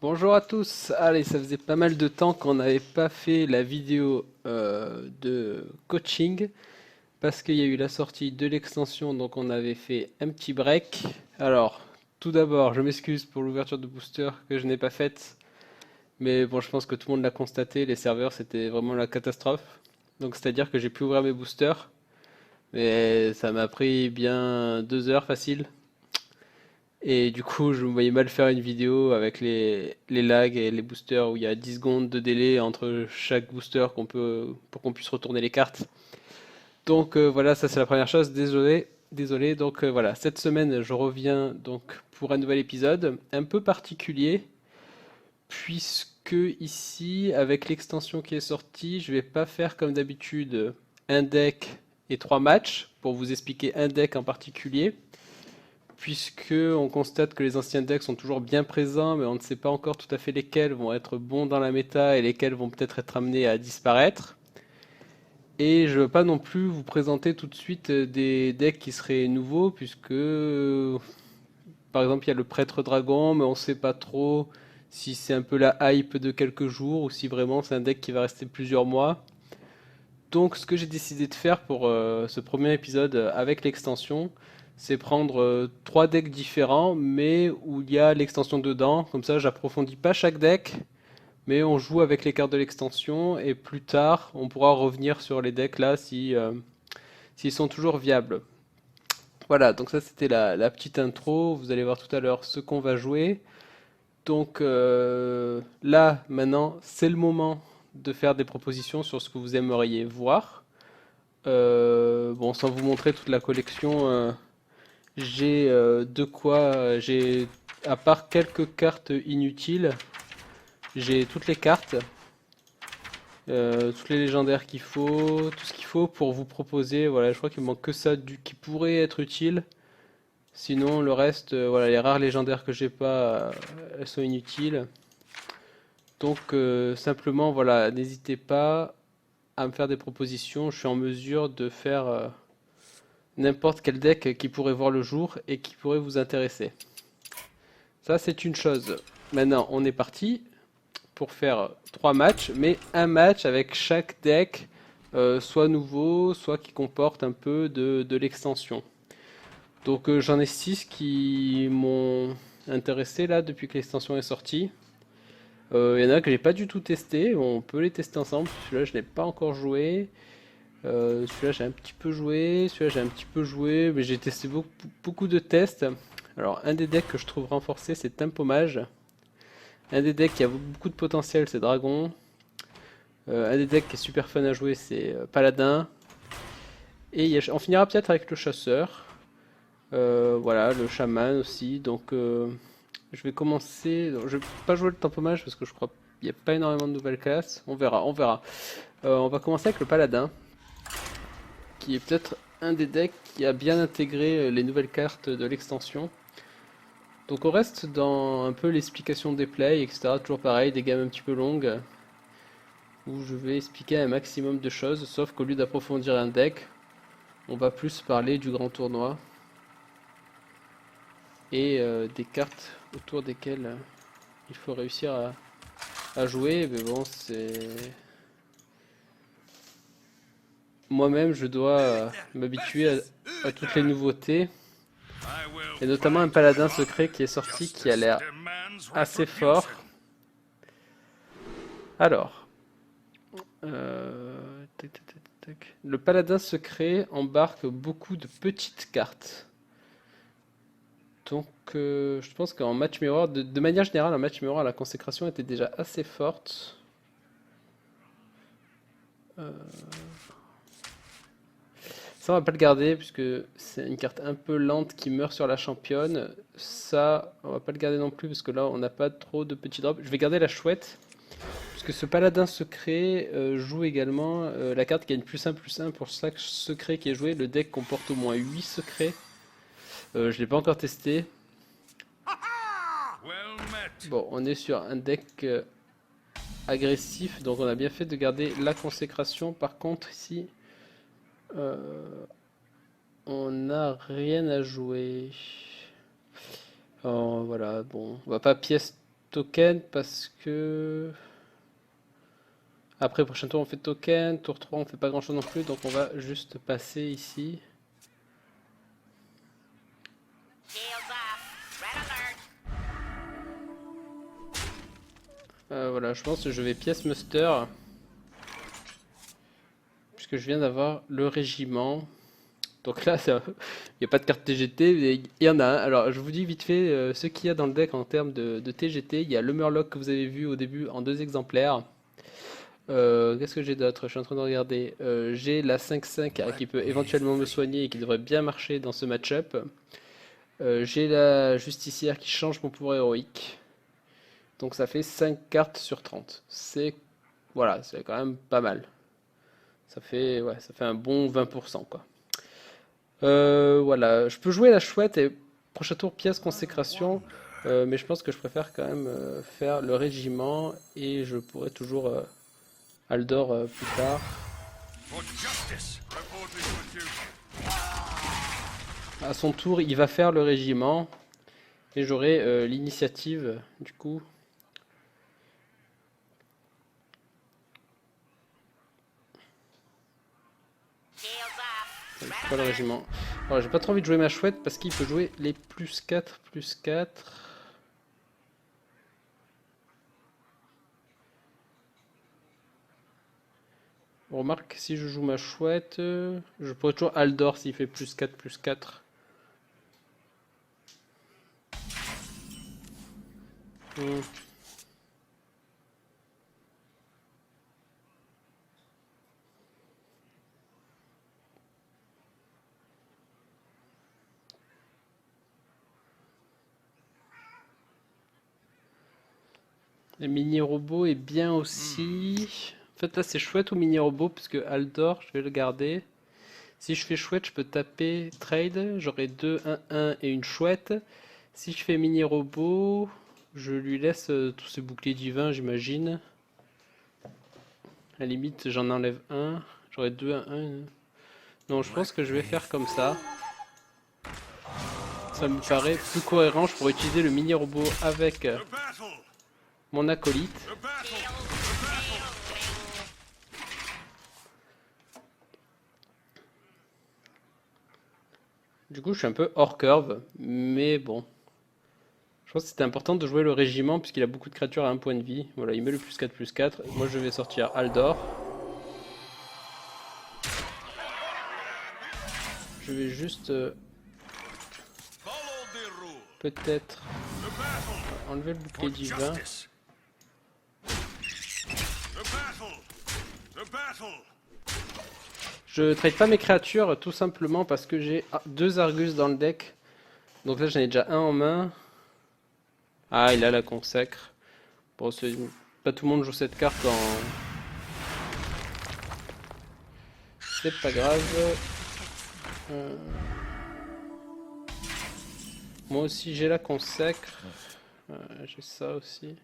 Bonjour à tous. Allez, ça faisait pas mal de temps qu'on n'avait pas fait la vidéo de coaching parce qu'il y a eu la sortie de l'extension, donc on avait fait un petit break. Alors, tout d'abord, je m'excuse pour l'ouverture de booster que je n'ai pas faite, mais bon, je pense que tout le monde l'a constaté, les serveurs c'était vraiment la catastrophe. Donc, c'est-à-dire que j'ai pu ouvrir mes boosters, mais ça m'a pris bien 2 heures facile. Et du coup, je me voyais mal faire une vidéo avec les lags et les boosters où il y a 10 secondes de délai entre chaque booster pour qu'on puisse retourner les cartes. Donc voilà, ça c'est la première chose. Désolé, désolé. Donc voilà, cette semaine, je reviens donc pour un nouvel épisode un peu particulier puisque ici, avec l'extension qui est sortie, je vais pas faire comme d'habitude un deck et 3 matchs pour vous expliquer un deck en particulier puisque on constate que les anciens decks sont toujours bien présents, mais on ne sait pas encore tout à fait lesquels vont être bons dans la méta et lesquels vont peut-être être amenés à disparaître. Et je ne veux pas non plus vous présenter tout de suite des decks qui seraient nouveaux, puisque par exemple il y a le prêtre dragon, mais on ne sait pas trop si c'est un peu la hype de quelques jours ou si vraiment c'est un deck qui va rester plusieurs mois. Donc, ce que j'ai décidé de faire pour ce premier épisode avec l'extension, c'est prendre 3 decks différents, mais où il y a l'extension dedans. Comme ça, j'approfondis pas chaque deck, mais on joue avec les cartes de l'extension et plus tard, on pourra revenir sur les decks là si s'ils sont toujours viables. Voilà, donc ça c'était la petite intro. Vous allez voir tout à l'heure ce qu'on va jouer. Donc là, maintenant, c'est le moment de faire des propositions sur ce que vous aimeriez voir. Bon, sans vous montrer toute la collection, j'ai de quoi. À part quelques cartes inutiles, j'ai toutes les cartes, toutes les légendaires qu'il faut, tout ce qu'il faut pour vous proposer. Voilà, je crois qu'il me manque que ça qui pourrait être utile. Sinon, le reste, voilà, les rares légendaires que j'ai pas, elles sont inutiles. Donc, simplement, voilà, n'hésitez pas à me faire des propositions. Je suis en mesure de faire n'importe quel deck qui pourrait voir le jour et qui pourrait vous intéresser. Ça, c'est une chose. Maintenant, on est parti pour faire 3 matchs, mais un match avec chaque deck, soit nouveau, soit qui comporte un peu de l'extension. Donc, j'en ai 6 qui m'ont intéressé là depuis que l'extension est sortie. Il y en a que j'ai pas du tout testé, on peut les tester ensemble. Celui-là, je n'ai pas encore joué. Celui-là j'ai un petit peu joué, celui-là j'ai un petit peu joué, mais j'ai testé beaucoup de tests. Alors un des decks que je trouve renforcé c'est Tempomage. Un des decks qui a beaucoup de potentiel c'est Dragon. Un des decks qui est super fun à jouer c'est Paladin. Et on finira peut-être avec le Chasseur. Voilà, le Chaman aussi. Donc je vais commencer. Je vais pas jouer le Tempomage parce que je crois qu'il n'y a pas énormément de nouvelles classes. On verra, on verra. On va commencer avec le Paladin, qui est peut-être un des decks qui a bien intégré les nouvelles cartes de l'extension. Donc on reste dans un peu l'explication des plays, etc. Toujours pareil, des gammes un petit peu longues, où je vais expliquer un maximum de choses, sauf qu'au lieu d'approfondir un deck, on va plus parler du grand tournoi et des cartes autour desquelles il faut réussir à jouer. Mais bon, c'est... Moi-même, je dois m'habituer à toutes les nouveautés. Et notamment un paladin secret qui est sorti qui a l'air assez fort. Alors, le paladin secret embarque beaucoup de petites cartes. Donc, je pense qu'en match miroir, de manière générale, en match miroir, la consécration était déjà assez forte. Euh, Ça, on va pas le garder puisque c'est une carte un peu lente qui meurt sur la championne. Ça, on va pas le garder non plus parce que là, on n'a pas trop de petits drops. Je vais garder la chouette. Puisque ce paladin secret joue également la carte gagne +1/+1 pour chaque secret qui est joué. Le deck comporte au moins 8 secrets. Je ne l'ai pas encore testé. Bon, on est sur un deck agressif, donc on a bien fait de garder la consécration. Par contre, ici, euh, on n'a rien à jouer. Voilà, bon, on va pas pièce token parce que... Après, prochain tour, on fait token. Tour 3, on fait pas grand chose non plus. Donc, on va juste passer ici. Voilà, je pense que je vais pièce muster. Puisque je viens d'avoir le régiment. Donc là, il n'y a pas de carte TGT, mais il y en a un. Alors, je vous dis vite fait ce qu'il y a dans le deck en termes de TGT. Il y a le Murloc que vous avez vu au début en 2 exemplaires. Qu'est-ce que j'ai d'autre? Je suis en train de regarder. J'ai la 5-5 qui peut éventuellement me soigner et qui devrait bien marcher dans ce match-up. J'ai la justicière qui change mon pouvoir héroïque. Donc ça fait 5 cartes sur 30. Voilà, c'est quand même pas mal. Ça fait un bon 20% quoi. Voilà, je peux jouer la chouette et prochain tour pièce consécration. Mais je pense que je préfère quand même faire le régiment et je pourrais toujours Aldor plus tard. À son tour, il va faire le régiment et j'aurai l'initiative du coup. Pas le régiment. Alors, j'ai pas trop envie de jouer ma chouette parce qu'il peut jouer les plus 4, plus 4. On remarque si je joue ma chouette, je pourrais toujours Aldor s'il fait plus 4, plus 4. Le mini-robot est bien aussi. En fait, là, c'est chouette ou mini-robot, parce que Aldor, je vais le garder. Si je fais chouette, je peux taper trade. J'aurai 2, 1, 1 et une chouette. Si je fais mini-robot, je lui laisse tous ses boucliers divins, j'imagine. À la limite, j'en enlève un. J'aurai 2, 1, 1. Non, je pense que je vais faire comme ça. Ça me paraît plus cohérent. Je pourrais utiliser le mini-robot avec mon acolyte. Du coup, je suis un peu hors curve, mais bon. Je pense que c'était important de jouer le régiment puisqu'il a beaucoup de créatures à 1 point de vie. Voilà, il met le plus 4, plus 4. Moi, je vais sortir Aldor. Je vais juste peut-être enlever le bouclier divin. Je trade pas mes créatures tout simplement parce que j'ai 2 Argus dans le deck. Donc là j'en ai déjà un en main. Ah, il a la consacre. Bon, pas tout le monde joue cette carte en... C'est pas grave. Moi aussi j'ai la consacre. J'ai ça aussi.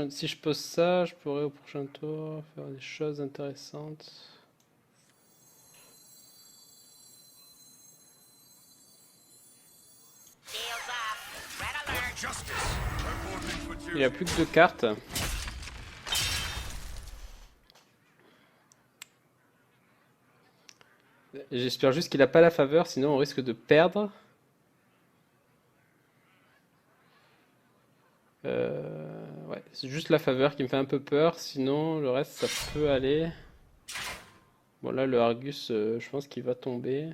Si je pose ça, je pourrais au prochain tour faire des choses intéressantes. Il n'y a plus que 2 cartes. J'espère juste qu'il n'a pas la faveur, sinon on risque de perdre. Ouais, c'est juste la faveur qui me fait un peu peur, sinon le reste ça peut aller. Bon là le Argus, je pense qu'il va tomber.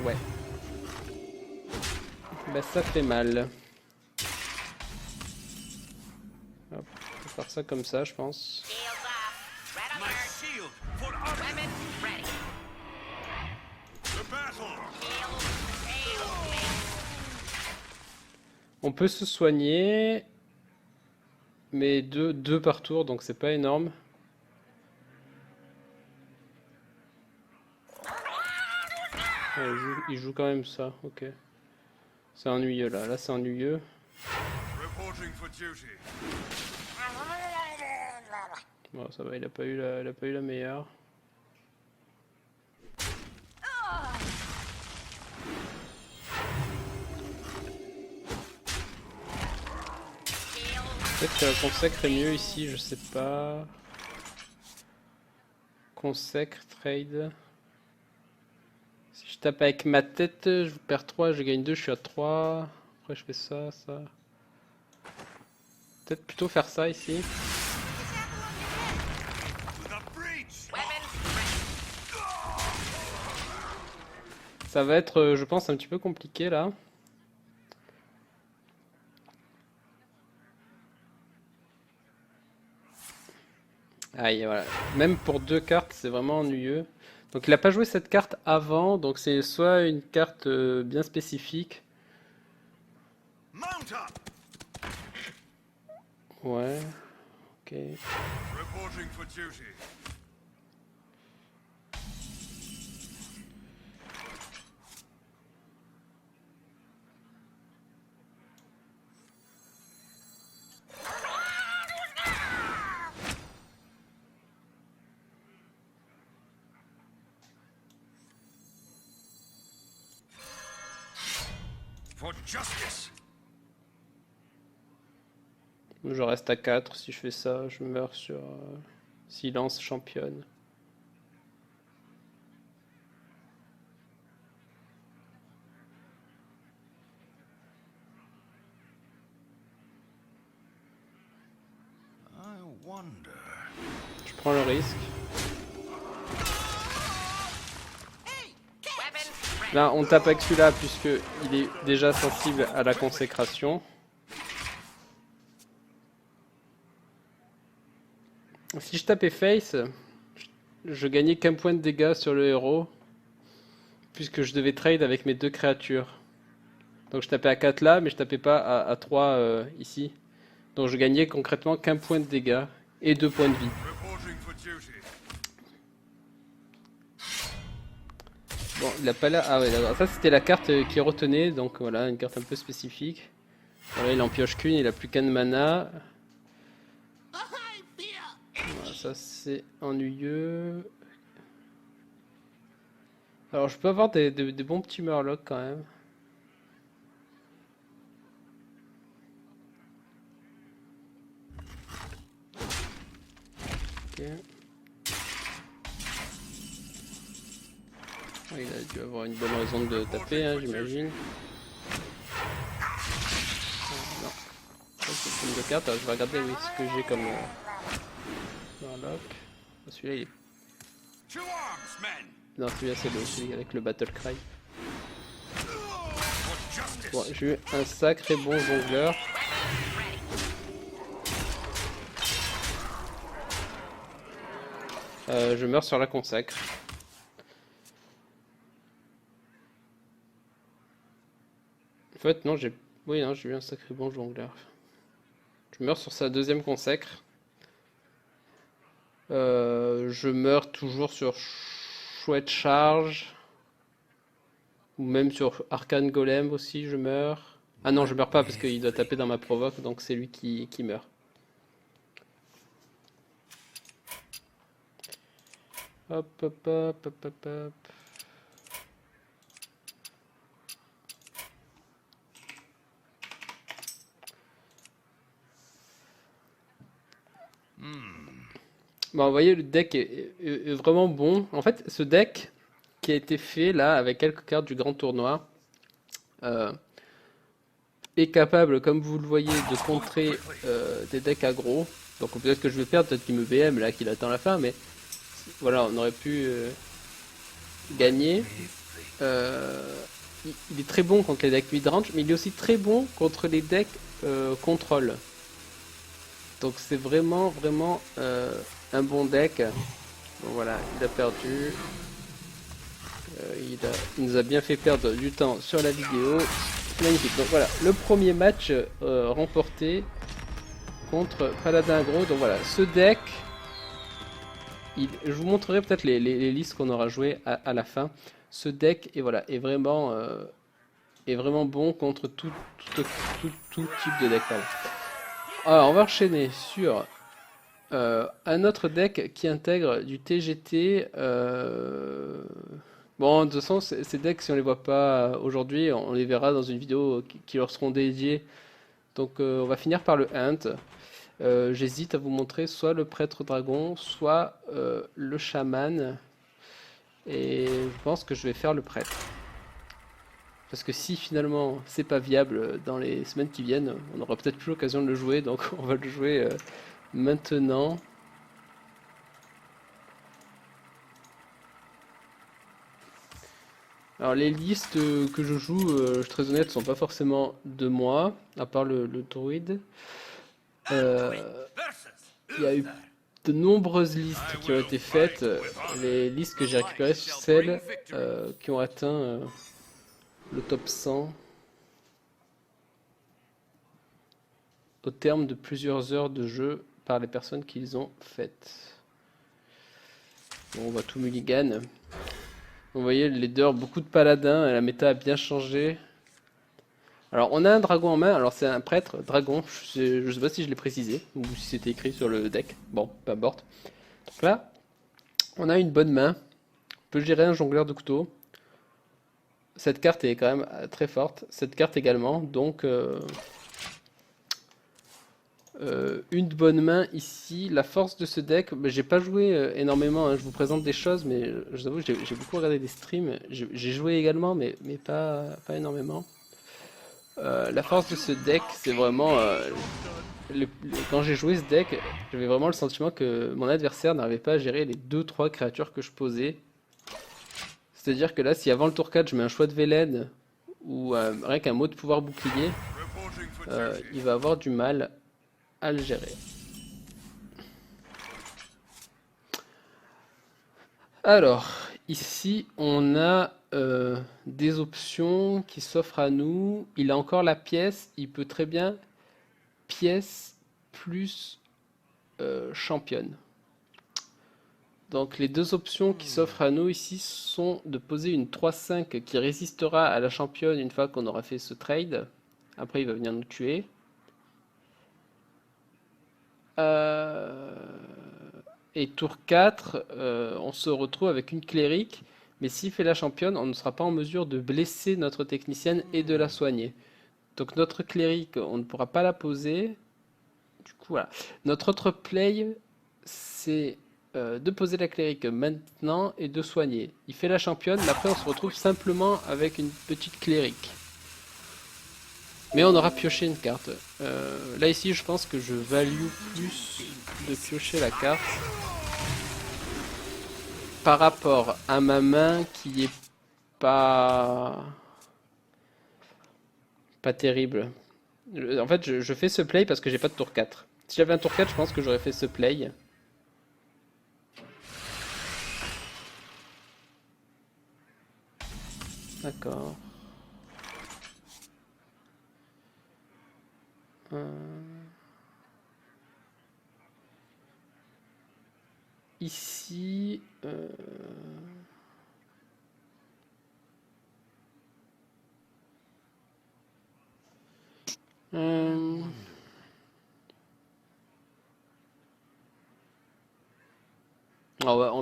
Ouais. Bah ça fait mal. Hop, on va faire ça comme ça, je pense. On peut se soigner, mais deux par tour, donc c'est pas énorme. Ouais, il joue quand même ça, ok. C'est ennuyeux là, c'est ennuyeux. Bon, ça va, il a pas eu la meilleure. Peut-être que la consacre est mieux ici, je sais pas. Consacre, trade. Si je tape avec ma tête, je perds 3, je gagne 2, je suis à 3. Après je fais ça, ça. Peut-être plutôt faire ça ici. Ça va être, je pense, un petit peu compliqué là. Aïe, voilà. Même pour 2 cartes, c'est vraiment ennuyeux. Donc il a pas joué cette carte avant, donc c'est soit une carte bien spécifique. Ouais, ok. Je reste à 4, si je fais ça, je meurs sur silence championne. Je prends le risque. Là, on tape avec celui-là puisque il est déjà sensible à la consécration. Si je tapais face, je gagnais qu'un point de dégâts sur le héros puisque je devais trade avec mes 2 créatures. Donc je tapais à 4 là, mais je tapais pas à 3 ici. Donc je gagnais concrètement qu'un point de dégâts et 2 points de vie. Bon, il a pas là. Ah ouais, d'accord. Ça c'était la carte qui retenait, donc voilà, une carte un peu spécifique. Voilà, il en pioche qu'une, il a plus qu'un de mana. Voilà, ça c'est ennuyeux. Alors je peux avoir des bons petits murlocs quand même. Ok. Il a dû avoir une bonne raison de taper, hein, j'imagine. Non. C'est une de carte. Alors, je vais regarder oui, ce que j'ai comme Murloc. Celui-là il est. Non, celui-là c'est celui avec le Battle Cry. Bon, j'ai eu un sacré bon jongleur. Je meurs sur la consacre. En fait, non, j'ai. Oui, non, j'ai eu un sacré bon jongleur. Je meurs sur sa deuxième consacre. Je meurs toujours sur Chouette Charge. Ou même sur Arcane Golem aussi, je meurs. Ah non, je meurs pas parce qu'il doit taper dans ma provoque, donc c'est lui qui meurt. Hop, hop, hop, hop, hop, hop. Bon, vous voyez, le deck est vraiment bon. En fait, ce deck qui a été fait là avec quelques cartes du grand tournoi est capable, comme vous le voyez, de contrer des decks aggro. Donc peut-être que je vais perdre, peut-être qu'il me BM là, qu'il attend la fin, mais voilà, on aurait pu gagner. Il est très bon contre les decks midrange, mais il est aussi très bon contre les decks contrôle. Donc c'est vraiment, vraiment un bon deck. Bon voilà, il a perdu. Il nous a bien fait perdre du temps sur la vidéo. Magnifique. Donc voilà, le premier match remporté contre Paladin Aggro. Donc voilà, ce deck, je vous montrerai peut-être les listes qu'on aura jouées à la fin. Ce deck est vraiment bon contre tout type de deck. Pardon. Alors on va enchaîner sur Un autre deck qui intègre du TGT. Bon, de toute façon, ces decks, si on les voit pas aujourd'hui, on les verra dans une vidéo qui leur seront dédiées. Donc, on va finir par le Hunt. J'hésite à vous montrer soit le prêtre dragon, soit le chaman. Et je pense que je vais faire le prêtre. Parce que si finalement c'est pas viable dans les semaines qui viennent, on aura peut-être plus l'occasion de le jouer, donc on va le jouer maintenant. Alors les listes que je joue, je suis très honnête, sont pas forcément de moi, à part le druide. Il y a eu de nombreuses listes qui ont été faites. Les listes que j'ai récupérées sont celles qui ont atteint le top 100 au terme de plusieurs heures de jeu par les personnes qui les ont faites. Bon, on voit tout mulligan. Vous voyez, le leader, beaucoup de paladins, la méta a bien changé. Alors, on a un dragon en main, alors c'est un prêtre dragon, je sais pas si je l'ai précisé, ou si c'était écrit sur le deck, bon, peu importe. Donc là, on a une bonne main, on peut gérer un jongleur de couteau. Cette carte est quand même très forte, cette carte également, donc une bonne main ici. La force de ce deck, bah, j'ai pas joué énormément, hein. Je vous présente des choses, mais je vous avoue que j'ai beaucoup regardé des streams. J'ai joué également, mais pas énormément. La force de ce deck, c'est vraiment... quand j'ai joué ce deck, j'avais vraiment le sentiment que mon adversaire n'arrivait pas à gérer les 2-3 créatures que je posais. C'est-à-dire que là, si avant le tour 4, je mets un choix de Velen, ou rien qu'un mot de pouvoir bouclier, il va avoir du mal à le gérer. Alors, ici, on a des options qui s'offrent à nous. Il a encore la pièce, il peut très bien pièce plus championne. Donc les deux options qui s'offrent à nous ici sont de poser une 3-5 qui résistera à la championne une fois qu'on aura fait ce trade. Après, il va venir nous tuer. Et tour 4, on se retrouve avec une clérique. Mais s'il fait la championne, on ne sera pas en mesure de blesser notre technicienne et de la soigner. Donc notre clérique, on ne pourra pas la poser. Du coup, voilà. Notre autre play, c'est de poser la clérique maintenant et de soigner. Il fait la championne, mais après on se retrouve simplement avec une petite clérique. Mais on aura pioché une carte. Là ici, je pense que je value plus de piocher la carte par rapport à ma main qui est pas terrible. En fait, je fais ce play parce que j'ai pas de tour 4. Si j'avais un tour 4, je pense que j'aurais fait ce play. D'accord. Ici,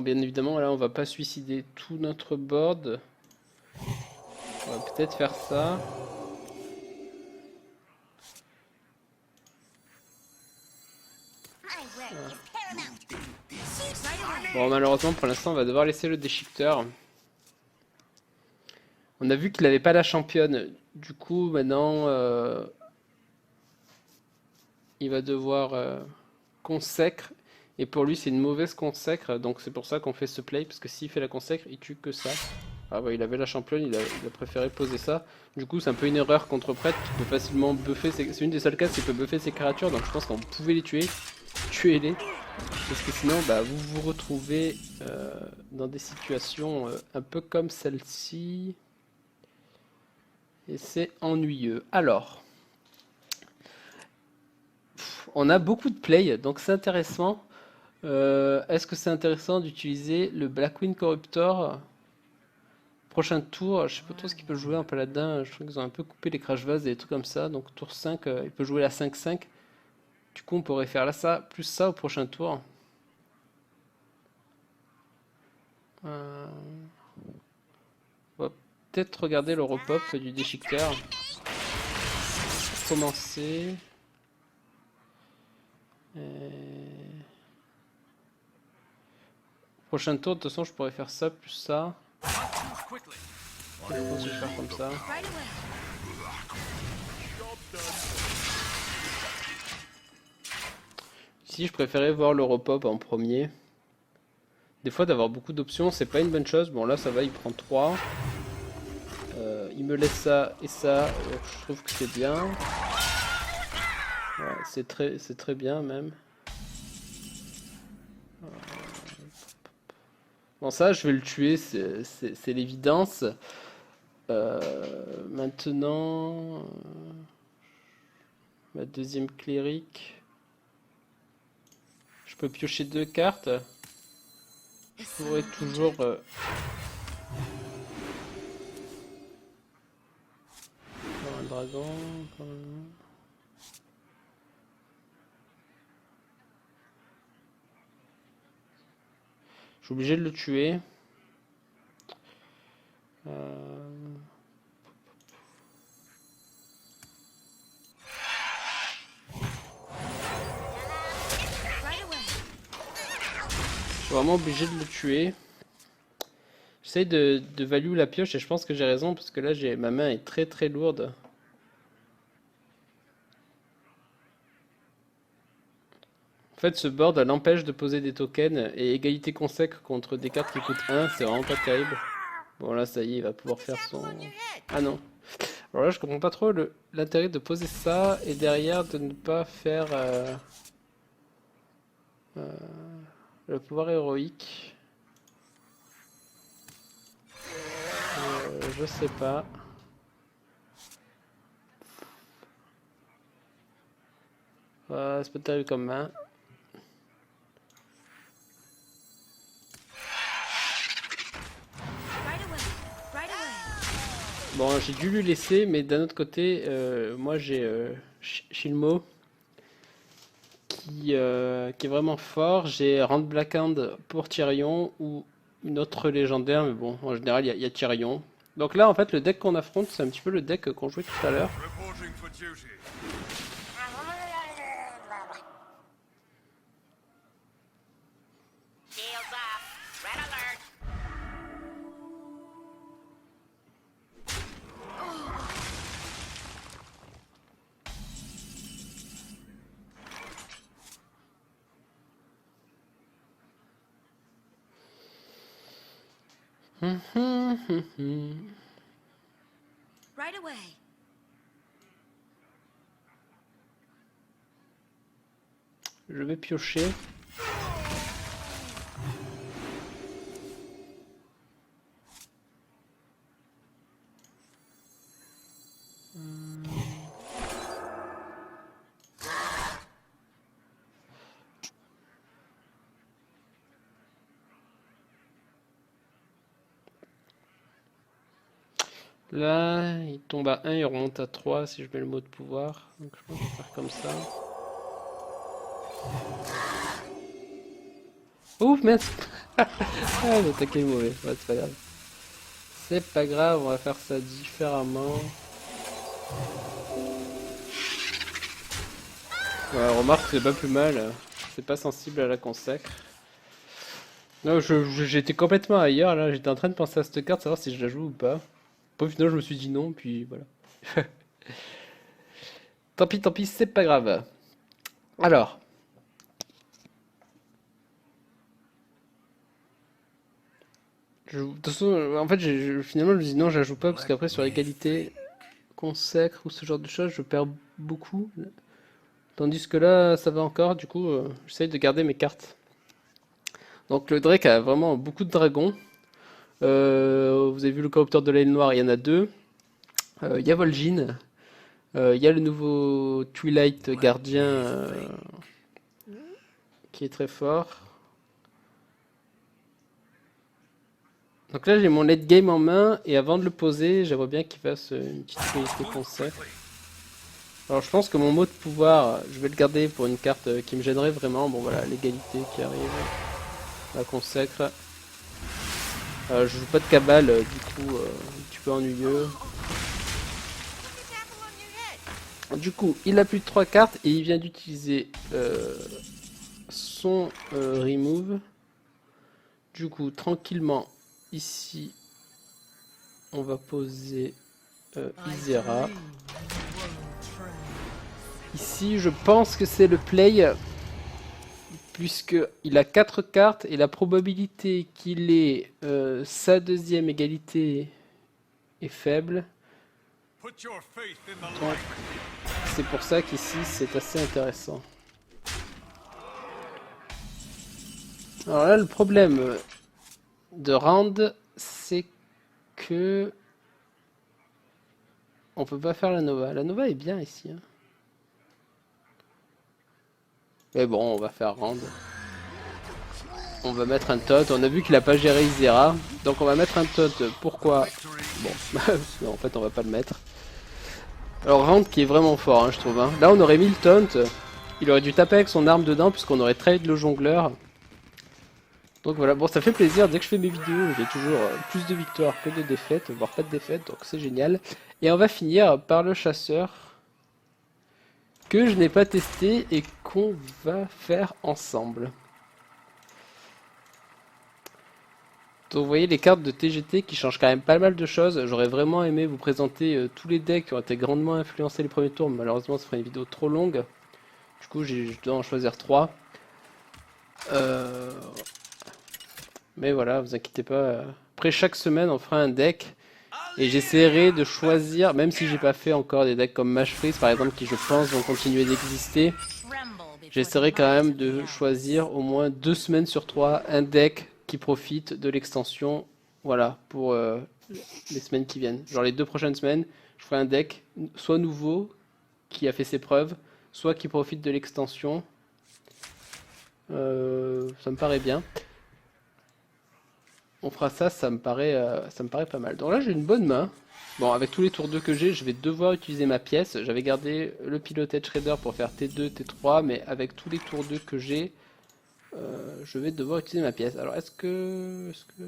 bien évidemment, là, on va pas suicider tout notre board. On va peut-être faire ça. Bon, malheureusement, pour l'instant, on va devoir laisser le déchiqueteur. On a vu qu'il n'avait pas la championne. Du coup, maintenant, il va devoir consècre. Et pour lui, c'est une mauvaise consècre. Donc c'est pour ça qu'on fait ce play. Parce que s'il fait la consècre, il tue que ça. Ah ouais, il avait la championne, il a préféré poser ça. Du coup, c'est un peu une erreur contre prêtre qui peut facilement buffer. C'est une des seules cases qui peut buffer ses créatures. Donc je pense qu'on pouvait les tuer. Tuez-les. Parce que sinon, bah, vous vous retrouvez dans des situations un peu comme celle-ci. Et c'est ennuyeux. Alors, on a beaucoup de play, donc c'est intéressant. Est-ce que c'est intéressant d'utiliser le Blackwing Corruptor prochain tour? Je sais pas trop ce qu'il peut jouer en paladin. Je trouve qu'ils ont un peu coupé les crash vases et des trucs comme ça. Donc tour 5, il peut jouer la 5-5. Du coup, on pourrait faire là ça, plus ça au prochain tour. Euh, On va peut-être regarder le repop du déchiqueteur. Pour commencer. Prochain tour, de toute façon, je pourrais faire ça, plus ça. Je pense que je vais faire comme ça. Ici, je préférais voir le repop en premier. Des fois, d'avoir beaucoup d'options, c'est pas une bonne chose. Bon, là, ça va, il prend 3. Il me laisse ça et ça. Je trouve que c'est bien. Ouais, c'est très bien, même. Bon, ça, je vais le tuer, c'est l'évidence. Maintenant, ma deuxième cléric. Je peux piocher 2 cartes. Je pourrais toujours... un dragon... quand même. Je suis obligé de le tuer. Je suis vraiment obligé de le tuer. J'essaie de value la pioche et je pense que j'ai raison parce que là ma main est très lourde. En fait, ce board elle empêche de poser des tokens et égalité consec contre des cartes qui coûtent 1, c'est vraiment pas terrible. Bon là ça y est, il va pouvoir faire son... Ah non. Alors là je comprends pas trop l'intérêt de poser ça et derrière de ne pas faire le pouvoir héroïque. Je sais pas. C'est pas terrible comme main. Bon, j'ai dû lui laisser, mais d'un autre côté, moi j'ai Shilmo qui est vraiment fort. J'ai Rand Blackhand pour Tyrion ou une autre légendaire, mais bon, en général, il y a Tyrion. Donc là, en fait, le deck qu'on affronte, c'est un petit peu le deck qu'on jouait tout à l'heure. Right away. Je vais piocher. Là, il tombe à 1, il remonte à 3 si je mets le mot de pouvoir. Donc je pense que je vais faire comme ça. Ouf, merde. Ah, j'ai attaqué le mauvais. Ouais, c'est pas grave. C'est pas grave, on va faire ça différemment. Ouais, remarque, c'est pas plus mal. C'est pas sensible à la consacre. Non, j'étais complètement ailleurs là. J'étais en train de penser à cette carte, savoir si je la joue ou pas. Au final, je me suis dit non, puis voilà. Tant pis, c'est pas grave. Alors. De toute façon, en fait, finalement, je me dis non, je la joue pas parce qu'après, sur égalité consacre ou ce genre de choses, je perds beaucoup. Tandis que là, ça va encore. Du coup, j'essaye de garder mes cartes. Donc, le Drake a vraiment beaucoup de dragons. Vous avez vu le coopteur de l'aile noire, il y en a 2. Il y a Vol'jin. Il y a le nouveau Twilight Gardien qui est très fort. Donc là j'ai mon late game en main et avant de le poser j'aimerais bien qu'il fasse une petite égalité consacre. Alors je pense que mon mot de pouvoir, je vais le garder pour une carte qui me gênerait vraiment. Bon voilà, l'égalité qui arrive, la consacre. Je joue pas de cabale, du coup un petit peu ennuyeux. Du coup, il a plus de 3 cartes et il vient d'utiliser son remove. Du coup, tranquillement, ici, on va poser Isera. Ici, je pense que c'est le play, puisqu'il a 4 cartes et la probabilité qu'il ait sa deuxième égalité est faible. Donc, c'est pour ça qu'ici, c'est assez intéressant. Alors là, le problème de round, c'est que on peut pas faire la Nova. La Nova est bien ici. Hein. Mais bon, on va faire round. On va mettre un tot. On a vu qu'il a pas géré Isera. Donc on va mettre un tot. Pourquoi? Bon, non, en fait, on va pas le mettre. Alors round qui est vraiment fort, hein, je trouve. Hein. Là, on aurait mis le taunt. Il aurait dû taper avec son arme dedans, puisqu'on aurait trade le jongleur. Donc voilà, bon ça fait plaisir, dès que je fais mes vidéos, j'ai toujours plus de victoires que de défaites, voire pas de défaites, donc c'est génial. Et on va finir par le chasseur, que je n'ai pas testé et qu'on va faire ensemble. Donc vous voyez les cartes de TGT qui changent quand même pas mal de choses. J'aurais vraiment aimé vous présenter tous les decks qui ont été grandement influencés les premiers tours, mais malheureusement ça ferait une vidéo trop longue. Du coup je dois en choisir 3. Mais voilà, vous inquiétez pas. Après chaque semaine, on fera un deck. Et j'essaierai de choisir, même si j'ai pas fait encore des decks comme Mage Freeze par exemple, qui je pense vont continuer d'exister. J'essaierai quand même de choisir au moins 2 semaines sur 3 un deck qui profite de l'extension. Voilà, pour les semaines qui viennent. Genre les 2 prochaines semaines, je ferai un deck soit nouveau, qui a fait ses preuves, soit qui profite de l'extension. Ça me paraît bien. On fera ça, ça me paraît pas mal. Donc là j'ai une bonne main. Bon, avec tous les tours 2 que j'ai, je vais devoir utiliser ma pièce. J'avais gardé le pilotage shredder pour faire T2, T3, mais avec tous les tours 2 que j'ai, je vais devoir utiliser ma pièce. Alors est-ce que... Je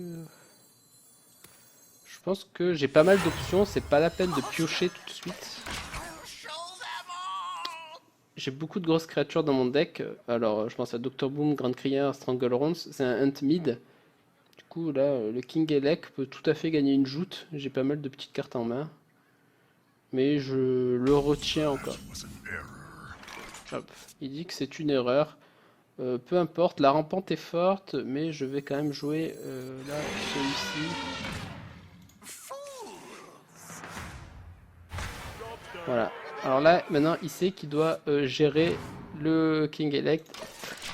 pense que j'ai pas mal d'options, c'est pas la peine de piocher tout de suite. J'ai beaucoup de grosses créatures dans mon deck. Alors je pense à Dr Boom, Grand Crier, Strangleronds, c'est un hunt mid. Du coup là, le King Elec peut tout à fait gagner une joute. J'ai pas mal de petites cartes en main. Mais je le retiens encore. Hop. Il dit que c'est une erreur. Peu importe, la rampante est forte, mais je vais quand même jouer là, celui-ci. Voilà. Alors là, maintenant, il sait qu'il doit gérer le King Elect.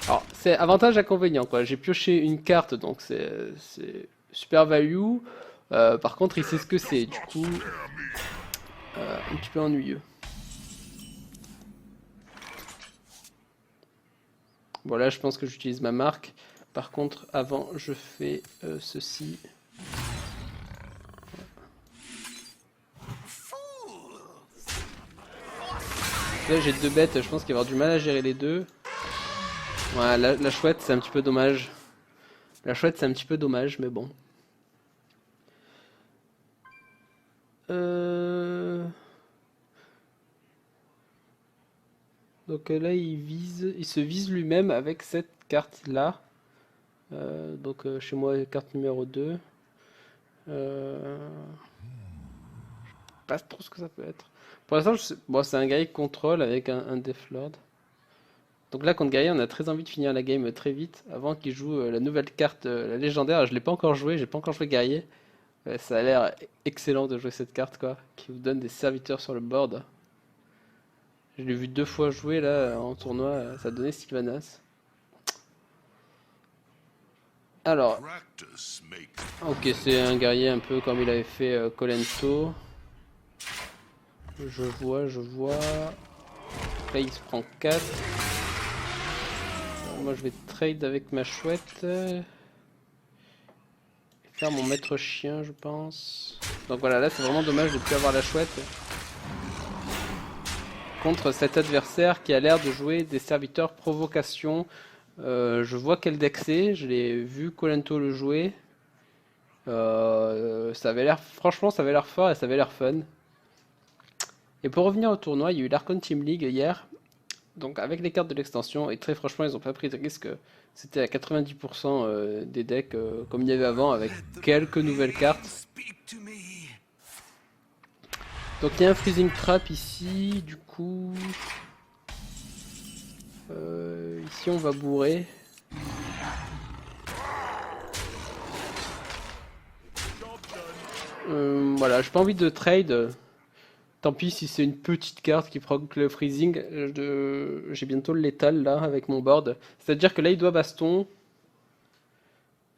Alors, c'est avantage-inconvénient, quoi. J'ai pioché une carte, donc c'est super value. Par contre, il sait ce que c'est, du coup, un petit peu ennuyeux. Bon, là, je pense que j'utilise ma marque. Par contre, avant, je fais ceci. Là, j'ai 2 bêtes, je pense qu'il va y avoir du mal à gérer les deux. Ouais, la chouette, c'est un petit peu dommage. La chouette, c'est un petit peu dommage, mais bon. Donc là, il se vise lui-même avec cette carte-là. Donc chez moi, carte numéro 2. Je sais pas trop ce que ça peut être. Pour l'instant, bon, c'est un guerrier contrôle avec un Deathlord. Donc là, contre guerrier, on a très envie de finir la game très vite avant qu'il joue la nouvelle carte, la légendaire. Je l'ai pas encore joué, j'ai pas encore joué guerrier. Ça a l'air excellent de jouer cette carte, quoi, qui vous donne des serviteurs sur le board. Je l'ai vu 2 fois jouer là en tournoi, ça donnait Sylvanas. Alors, ok, c'est un guerrier un peu comme il avait fait Colento. Je vois. Là, il se prend 4. Moi, je vais trade avec ma chouette. Faire mon maître chien, je pense. Donc voilà, là, c'est vraiment dommage de ne plus avoir la chouette. contre cet adversaire qui a l'air de jouer des serviteurs provocation. Je vois quel deck c'est, je l'ai vu Kolento le jouer. Ça avait l'air, franchement, ça avait l'air fort et ça avait l'air fun. Et pour revenir au tournoi, il y a eu l'Archon Team League hier. Donc avec les cartes de l'extension, et très franchement, ils n'ont pas pris de risque. C'était à 90% des decks comme il y avait avant, avec quelques nouvelles cartes. Donc il y a un Freezing Trap ici, du coup... ici on va bourrer. Voilà, j'ai pas envie de trade. Tant pis si c'est une petite carte qui proc le freezing. J'ai bientôt le létal là avec mon board. C'est-à-dire que là il doit baston.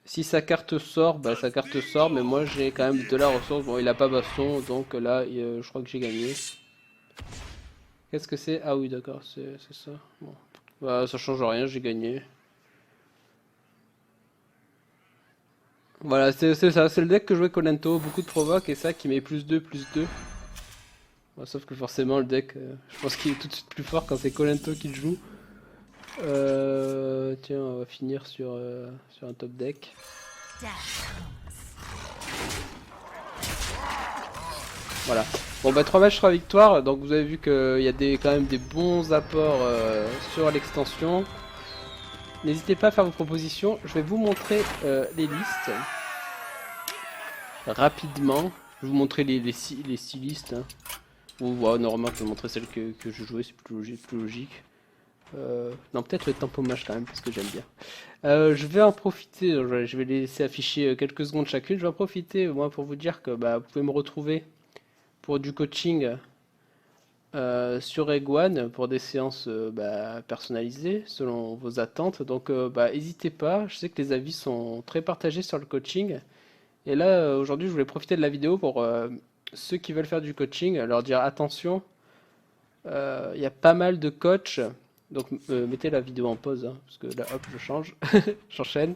Si sa carte sort, bah sa carte sort, mais moi j'ai quand même de la ressource. Bon, il a pas baston, donc là je crois que j'ai gagné. Qu'est-ce que c'est? Ah oui, d'accord, c'est ça. Bon. Bah, ça change rien, j'ai gagné. Voilà, c'est ça, c'est le deck que jouait Kolento, beaucoup de provoque et ça qui met +2/+2. Bon, sauf que forcément le deck, je pense qu'il est tout de suite plus fort quand c'est Kolento qui le joue. Tiens, on va finir sur un top deck. Voilà. Bon bah 3 matchs, 3 victoires, donc vous avez vu qu'il y a quand même des bons apports sur l'extension. N'hésitez pas à faire vos propositions, je vais vous montrer les listes rapidement. Je vais vous montrer les 6 listes. Hein. Ou normalement je vais vous montrer celle que je jouais, c'est plus logique. Non, peut-être le tempo-mage quand même, parce que j'aime bien. Je vais en profiter, je vais laisser afficher quelques secondes chacune. Je vais en profiter, moi, pour vous dire que vous pouvez me retrouver pour du coaching sur Egg One, pour des séances personnalisées, selon vos attentes. Donc, n'hésitez pas, je sais que les avis sont très partagés sur le coaching. Et là, aujourd'hui, je voulais profiter de la vidéo pour ceux qui veulent faire du coaching, leur dire attention, il y a pas mal de coachs. Donc mettez la vidéo en pause, hein, parce que là hop je change, j'enchaîne.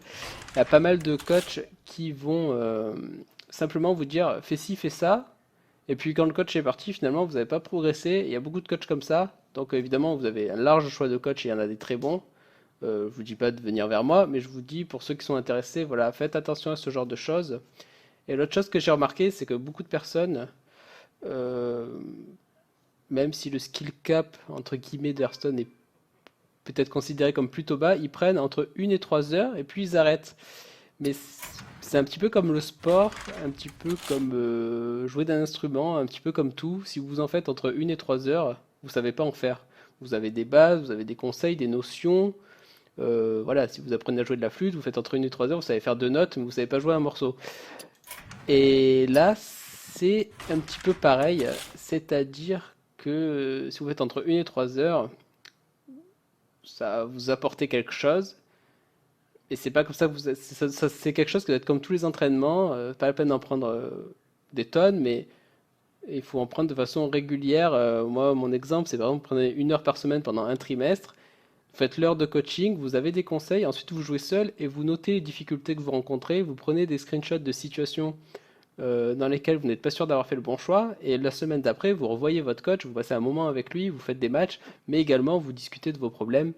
Il y a pas mal de coachs qui vont simplement vous dire fais ci, fais ça, et puis quand le coach est parti finalement vous n'avez pas progressé. Il y a beaucoup de coachs comme ça, donc évidemment vous avez un large choix de coachs et il y en a des très bons. Je vous dis pas de venir vers moi, mais je vous dis pour ceux qui sont intéressés, voilà, faites attention à ce genre de choses. Et l'autre chose que j'ai remarqué, c'est que beaucoup de personnes, même si le skill cap entre guillemets d'Hearthstone est peut-être considéré comme plutôt bas, ils prennent entre 1 et 3 heures et puis ils arrêtent. Mais c'est un petit peu comme le sport, un petit peu comme jouer d'un instrument, un petit peu comme tout. Si vous en faites entre 1 et 3 heures, vous savez pas en faire. Vous avez des bases, vous avez des conseils, des notions. Voilà, si vous apprenez à jouer de la flûte, vous faites entre 1 et 3 heures, vous savez faire 2 notes, mais vous savez pas jouer un morceau. Et là, c'est un petit peu pareil, c'est-à-dire que si vous faites entre 1 et 3 heures, ça va vous apporter quelque chose. Et c'est pas comme ça que c'est quelque chose qui doit être comme tous les entraînements. Pas la peine d'en prendre des tonnes, mais il faut en prendre de façon régulière. Moi, mon exemple, c'est par exemple, vous prenez 1 heure par semaine pendant un trimestre. Vous faites l'heure de coaching, vous avez des conseils, ensuite vous jouez seul et vous notez les difficultés que vous rencontrez. Vous prenez des screenshots de situations dans lesquelles vous n'êtes pas sûr d'avoir fait le bon choix. Et la semaine d'après, vous revoyez votre coach, vous passez un moment avec lui, vous faites des matchs, mais également vous discutez de vos problèmes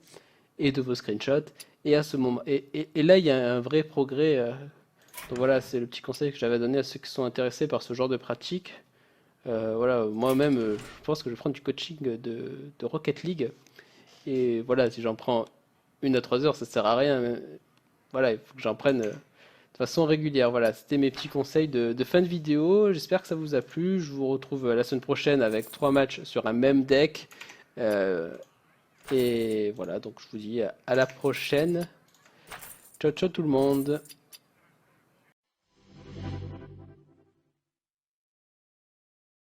et de vos screenshots. Et à ce moment, et là, il y a un vrai progrès. Donc voilà, c'est le petit conseil que j'avais donné à ceux qui sont intéressés par ce genre de pratique. Voilà, moi-même, je pense que je vais prendre du coaching de Rocket League. Et voilà, si j'en prends 1 à 3 heures, ça sert à rien. Mais voilà, il faut que j'en prenne de façon régulière. Voilà, c'était mes petits conseils de fin de vidéo. J'espère que ça vous a plu. Je vous retrouve la semaine prochaine avec 3 matchs sur un même deck. Et voilà, donc je vous dis à la prochaine. Ciao, ciao tout le monde.